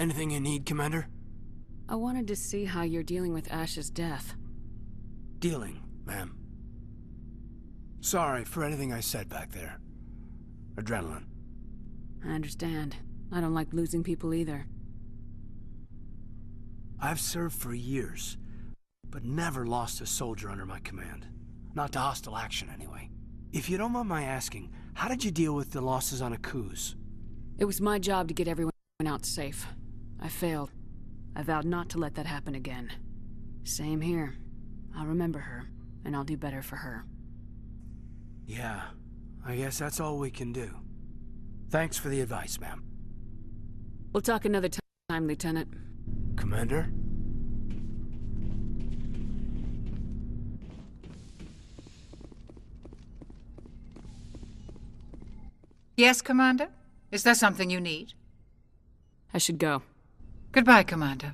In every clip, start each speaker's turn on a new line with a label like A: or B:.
A: Anything you need, Commander?
B: I wanted to see how you're dealing with Ash's death.
A: Dealing, ma'am. Sorry for anything I said back there. Adrenaline.
B: I understand. I don't like losing people either.
A: I've served for years, but never lost a soldier under my command. Not to hostile action, anyway. If you don't mind my asking, how did you deal with the losses on Akuz?
B: It was my job to get everyone out safe. I failed. I vowed not to let that happen again. Same here. I'll remember her, and I'll do better for her.
A: Yeah, I guess that's all we can do. Thanks for the advice, ma'am.
B: We'll talk another time, Lieutenant.
A: Commander?
C: Yes, Commander? Is there something you need?
B: I should go.
C: Goodbye, Commander.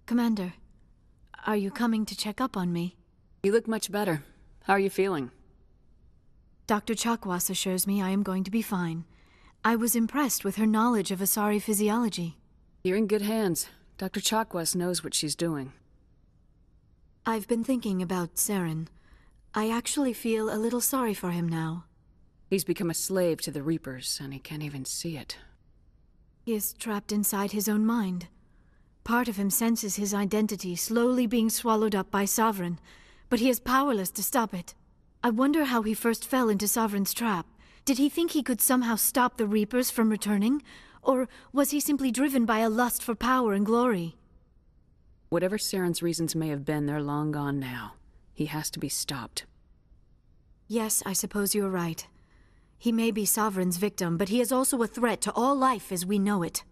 D: Commander, are you coming to check up on me?
B: You look much better. How are you feeling?
D: Dr. Chakwas assures me I am going to be fine. I was impressed with her knowledge of Asari physiology.
B: You're in good hands. Dr. Chakwas knows what she's doing.
D: I've been thinking about Saren. I actually feel a little sorry for him now.
B: He's become a slave to the Reapers, and he can't even see it.
D: He is trapped inside his own mind. Part of him senses his identity slowly being swallowed up by Sovereign, but he is powerless to stop it. I wonder how he first fell into Sovereign's trap. Did he think he could somehow stop the Reapers from returning? Or was he simply driven by a lust for power and glory?
B: Whatever Saren's reasons may have been, they're long gone now. He has to be stopped.
D: Yes, I suppose you're right. He may be Sovereign's victim, but he is also a threat to all life as we know it.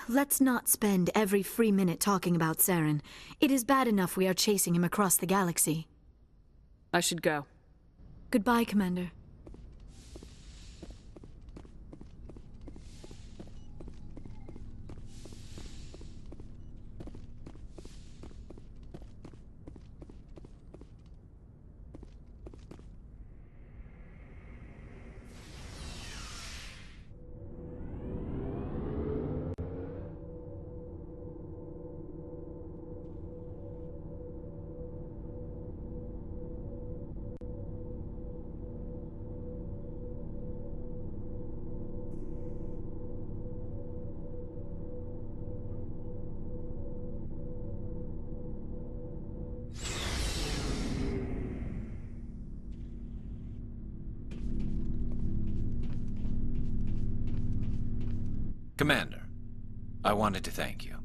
D: Let's not spend every free minute talking about Saren. It is bad enough we are chasing him across the galaxy.
B: I should go.
D: Goodbye, Commander.
E: Commander, I wanted to thank you.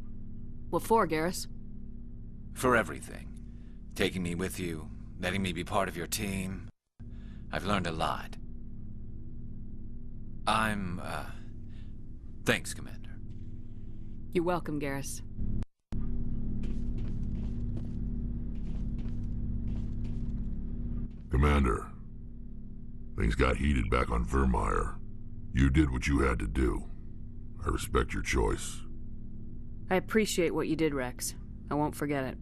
B: What for, Garrus?
E: For everything. Taking me with you, letting me be part of your team. I've learned a lot. Thanks, Commander.
B: You're welcome, Garrus.
F: Commander, things got heated back on Vermeer. You did what you had to do. I respect your choice.
B: I appreciate what you did, Rex. I won't forget it.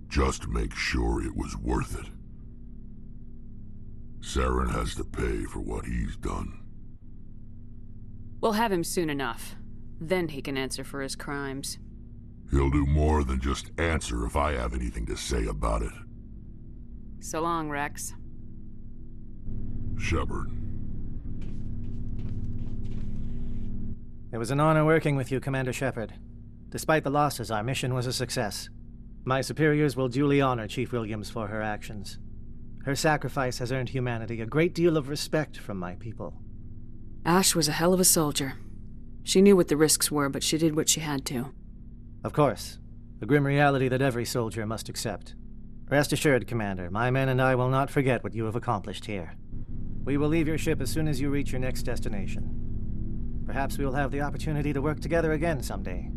F: Just make sure it was worth it. Saren has to pay for what he's done.
B: We'll have him soon enough. Then he can answer for his crimes.
F: He'll do more than just answer if I have anything to say about it.
B: So long, Rex.
F: Shepard.
G: It was an honor working with you, Commander Shepard. Despite the losses, our mission was a success. My superiors will duly honor Chief Williams for her actions. Her sacrifice has earned humanity a great deal of respect from my people.
B: Ash was a hell of a soldier. She knew what the risks were, but she did what she had to.
G: Of course. A grim reality that every soldier must accept. Rest assured, Commander, my men and I will not forget what you have accomplished here. We will leave your ship as soon as you reach your next destination. Perhaps we will have the opportunity to work together again someday.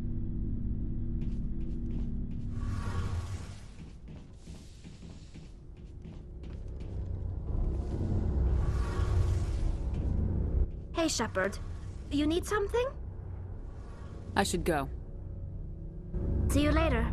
H: Hey, Shepard. You need something?
B: I should go.
H: See you later.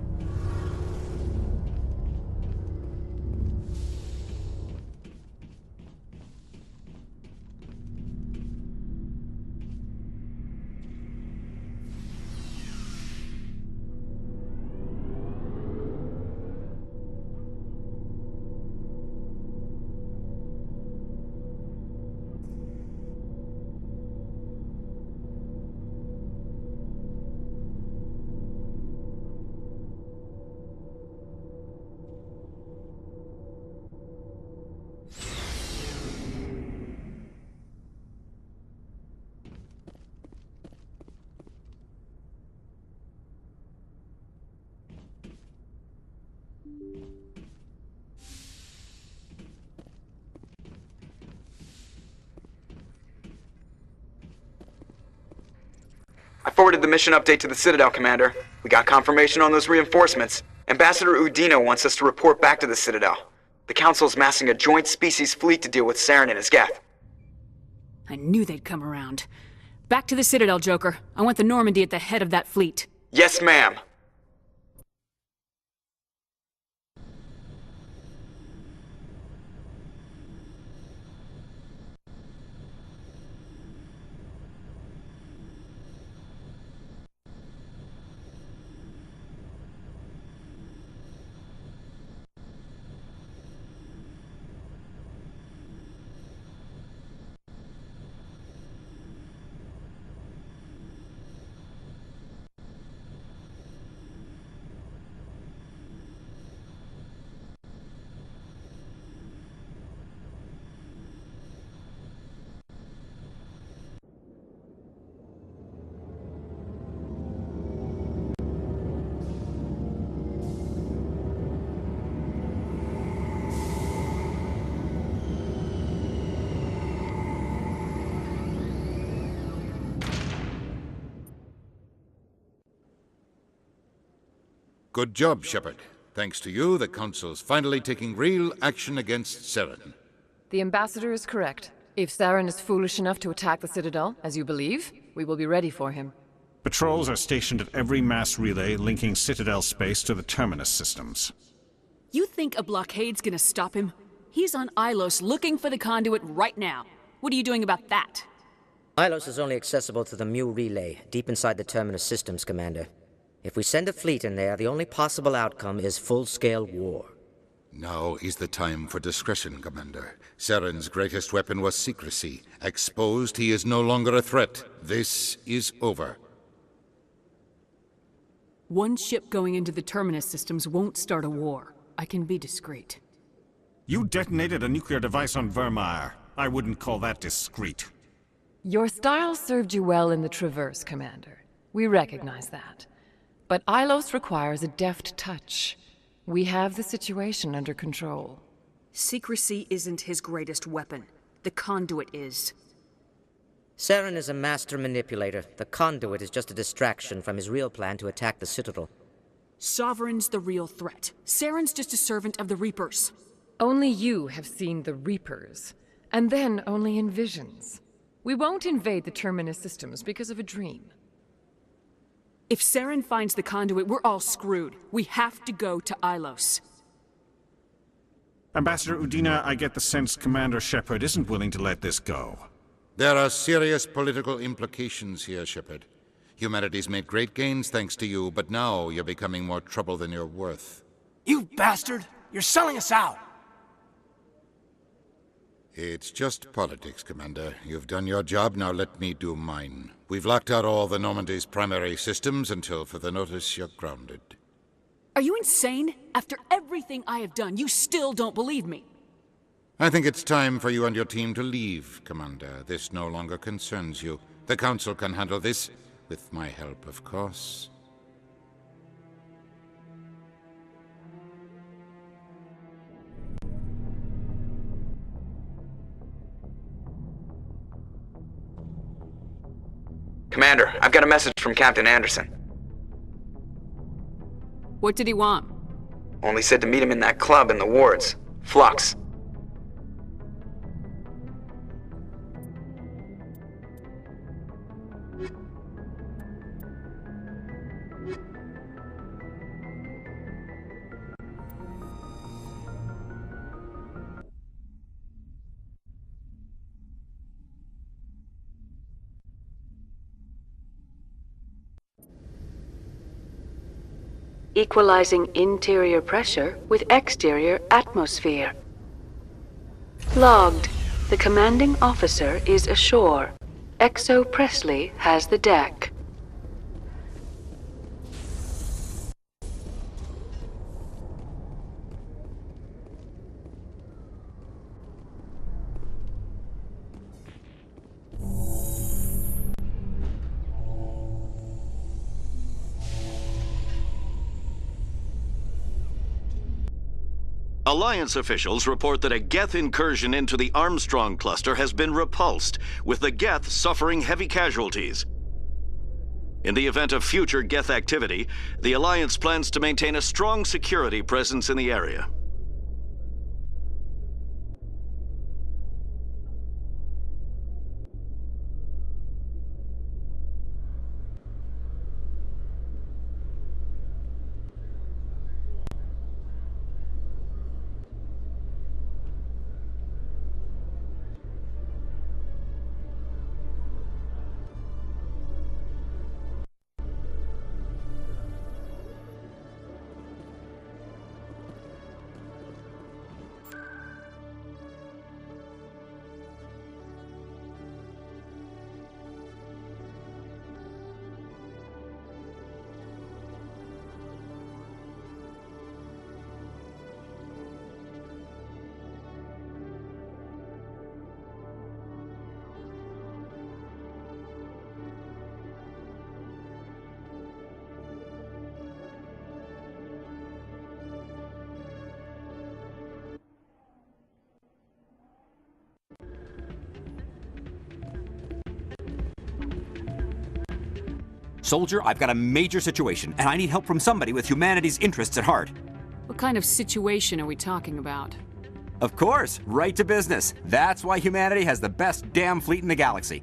I: forwarded the mission update to the Citadel, Commander. We got confirmation on those reinforcements. Ambassador Udina wants us to report back to the Citadel. The Council's massing a joint species fleet to deal with Saren and his Geth.
B: I knew they'd come around. Back to the Citadel, Joker. I want the Normandy at the head of that fleet.
I: Yes, ma'am.
J: Good job, Shepard. Thanks to you, the Council's finally taking real action against Saren.
K: The Ambassador is correct. If Saren is foolish enough to attack the Citadel, as you believe, we will be ready for him.
L: Patrols are stationed at every mass relay linking Citadel space to the Terminus systems.
B: You think a blockade's gonna stop him? He's on Ilos looking for the conduit right now. What are you doing about that?
M: Ilos is only accessible to the Mu relay, deep inside the Terminus systems, Commander. If we send a fleet in there, the only possible outcome is full-scale war.
J: Now is the time for discretion, Commander. Saren's greatest weapon was secrecy. Exposed, he is no longer a threat. This is over.
B: One ship going into the Terminus systems won't start a war. I can be discreet.
L: You detonated a nuclear device on Vermeer. I wouldn't call that discreet.
K: Your style served you well in the Traverse, Commander. We recognize that. But Ilos requires a deft touch. We have the situation under control.
B: Secrecy isn't his greatest weapon. The conduit is.
M: Saren is a master manipulator. The conduit is just a distraction from his real plan to attack the Citadel.
B: Sovereign's the real threat. Saren's just a servant of the Reapers.
K: Only you have seen the Reapers, and then only in visions. We won't invade the Terminus systems because of a dream.
B: If Saren finds the conduit, we're all screwed. We have to go to Ilos.
L: Ambassador Udina, I get the sense Commander Shepard isn't willing to let this go.
J: There are serious political implications here, Shepard. Humanity's made great gains thanks to you, but now you're becoming more trouble than you're worth.
A: You bastard! You're selling us out!
J: It's just politics, Commander. You've done your job, now let me do mine. We've locked out all the Normandy's primary systems until further notice you're grounded.
B: Are you insane? After everything I have done, you still don't believe me.
J: I think it's time for you and your team to leave, Commander. This no longer concerns you. The Council can handle this, with my help, of course.
I: Commander, I've got a message from Captain Anderson.
B: What did he want?
I: Only said to meet him in that club in the wards. Flux.
N: Equalizing interior pressure with exterior atmosphere. Logged. The commanding officer is ashore. Exo Presley has the deck.
O: Alliance officials report that a Geth incursion into the Armstrong cluster has been repulsed, with the Geth suffering heavy casualties. In the event of future Geth activity, the Alliance plans to maintain a strong security presence in the area.
P: Soldier, I've got a major situation, and I need help from somebody with humanity's interests at heart.
B: What kind of situation are we talking about?
P: Of course, right to business. That's why humanity has the best damn fleet in the galaxy.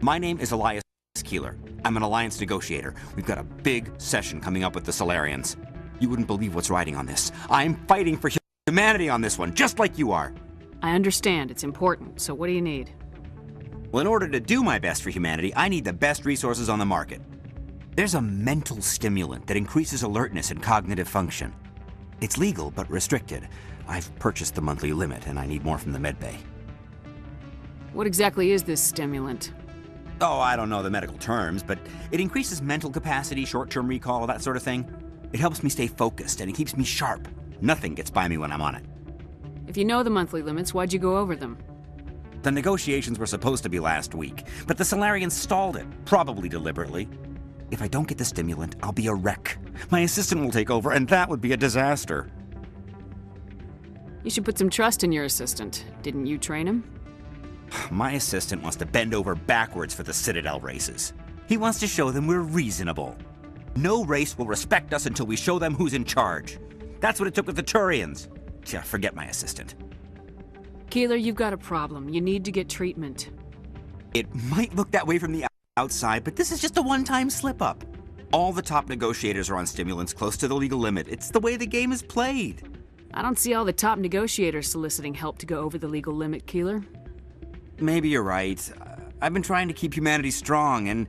P: My name is Elias Keeler. I'm an Alliance negotiator. We've got a big session coming up with the Solarians. You wouldn't believe what's riding on this. I'm fighting for humanity on this one, just like you are.
B: I understand. It's important. So what do you need?
P: Well, in order to do my best for humanity, I need the best resources on the market. There's a mental stimulant that increases alertness and cognitive function. It's legal, but restricted. I've purchased the monthly limit, and I need more from the medbay.
B: What exactly is this stimulant?
P: Oh, I don't know the medical terms, but it increases mental capacity, short-term recall, that sort of thing. It helps me stay focused, and it keeps me sharp. Nothing gets by me when I'm on it.
B: If you know the monthly limits, why'd you go over them?
P: The negotiations were supposed to be last week, but the Solarians stalled it, probably deliberately. If I don't get the stimulant, I'll be a wreck. My assistant will take over, and that would be a disaster.
B: You should put some trust in your assistant. Didn't you train him?
P: My assistant wants to bend over backwards for the Citadel races. He wants to show them we're reasonable. No race will respect us until we show them who's in charge. That's what it took with the Turians. Yeah, forget my assistant.
B: Keeler, you've got a problem. You need to get treatment.
P: It might look that way from the outside, but this is just a one-time slip-up. All the top negotiators are on stimulants close to the legal limit. It's the way the game is played.
B: I don't see all the top negotiators soliciting help to go over the legal limit, Keeler.
P: Maybe you're right. I've been trying to keep humanity strong, and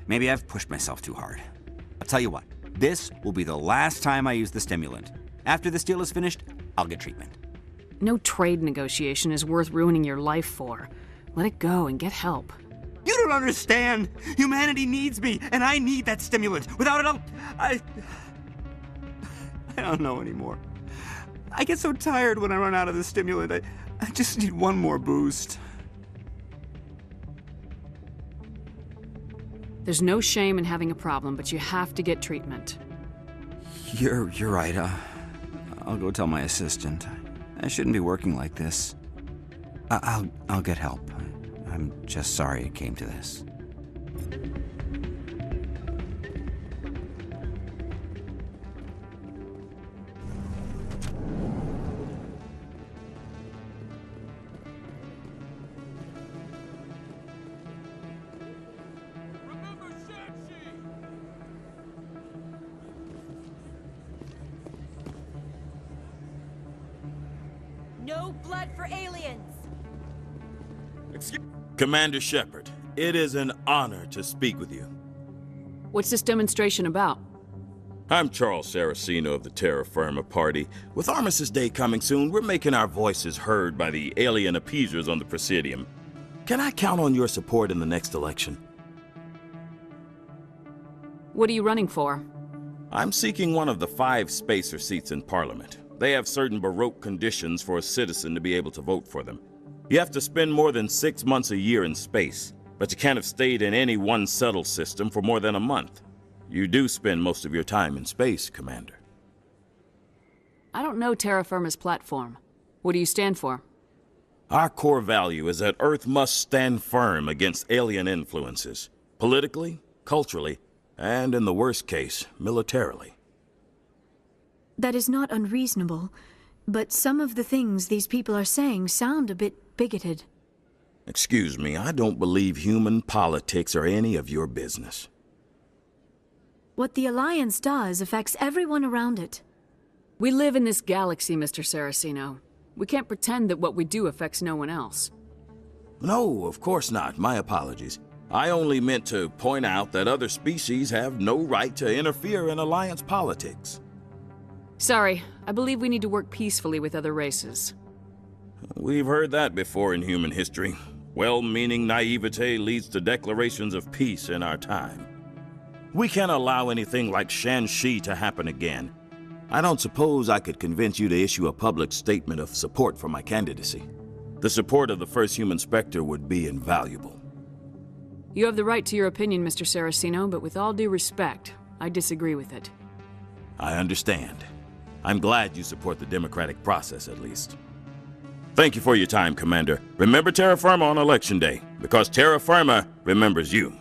P: maybe I've pushed myself too hard. I'll tell you what, this will be the last time I use the stimulant. After this deal is finished, I'll get treatment.
B: No trade negotiation is worth ruining your life for. Let it go and get help.
P: You don't understand! Humanity needs me, and I need that stimulant. Without it, I don't know anymore. I get so tired when I run out of the stimulant. I just need one more boost.
B: There's no shame in having a problem, but you have to get treatment.
P: You're right. I'll go tell my assistant. I shouldn't be working like this. I'll get help. I'm just sorry it came to this.
Q: No blood for aliens!
R: Commander Shepard, it is an honor to speak with you.
B: What's this demonstration about?
R: I'm Charles Saraceno of the Terra Firma Party. With Armistice Day coming soon, we're making our voices heard by the alien appeasers on the Presidium. Can I count on your support in the next election?
B: What are you running for?
R: I'm seeking one of the 5 spacer seats in Parliament. They have certain Baroque conditions for a citizen to be able to vote for them. You have to spend more than 6 months a year in space, but you can't have stayed in any one settled system for more than a month. You do spend most of your time in space, Commander.
B: I don't know Terra Firma's platform. What do you stand for?
R: Our core value is that Earth must stand firm against alien influences, politically, culturally, and in the worst case, militarily.
D: That is not unreasonable, but some of the things these people are saying sound a bit bigoted.
R: Excuse me, I don't believe human politics are any of your business.
D: What the Alliance does affects everyone around it.
B: We live in this galaxy, Mr. Saraceno. We can't pretend that what we do affects no one else.
R: No, of course not. My apologies. I only meant to point out that other species have no right to interfere in Alliance politics.
B: Sorry, I believe we need to work peacefully with other races.
R: We've heard that before in human history. Well-meaning naivete leads to declarations of peace in our time. We can't allow anything like Shan-Shi to happen again. I don't suppose I could convince you to issue a public statement of support for my candidacy. The support of the first human Spectre would be invaluable.
B: You have the right to your opinion, Mr. Saraceno, but with all due respect, I disagree with it.
R: I understand. I'm glad you support the democratic process, at least. Thank you for your time, Commander. Remember terra firma on Election Day, because terra firma remembers you.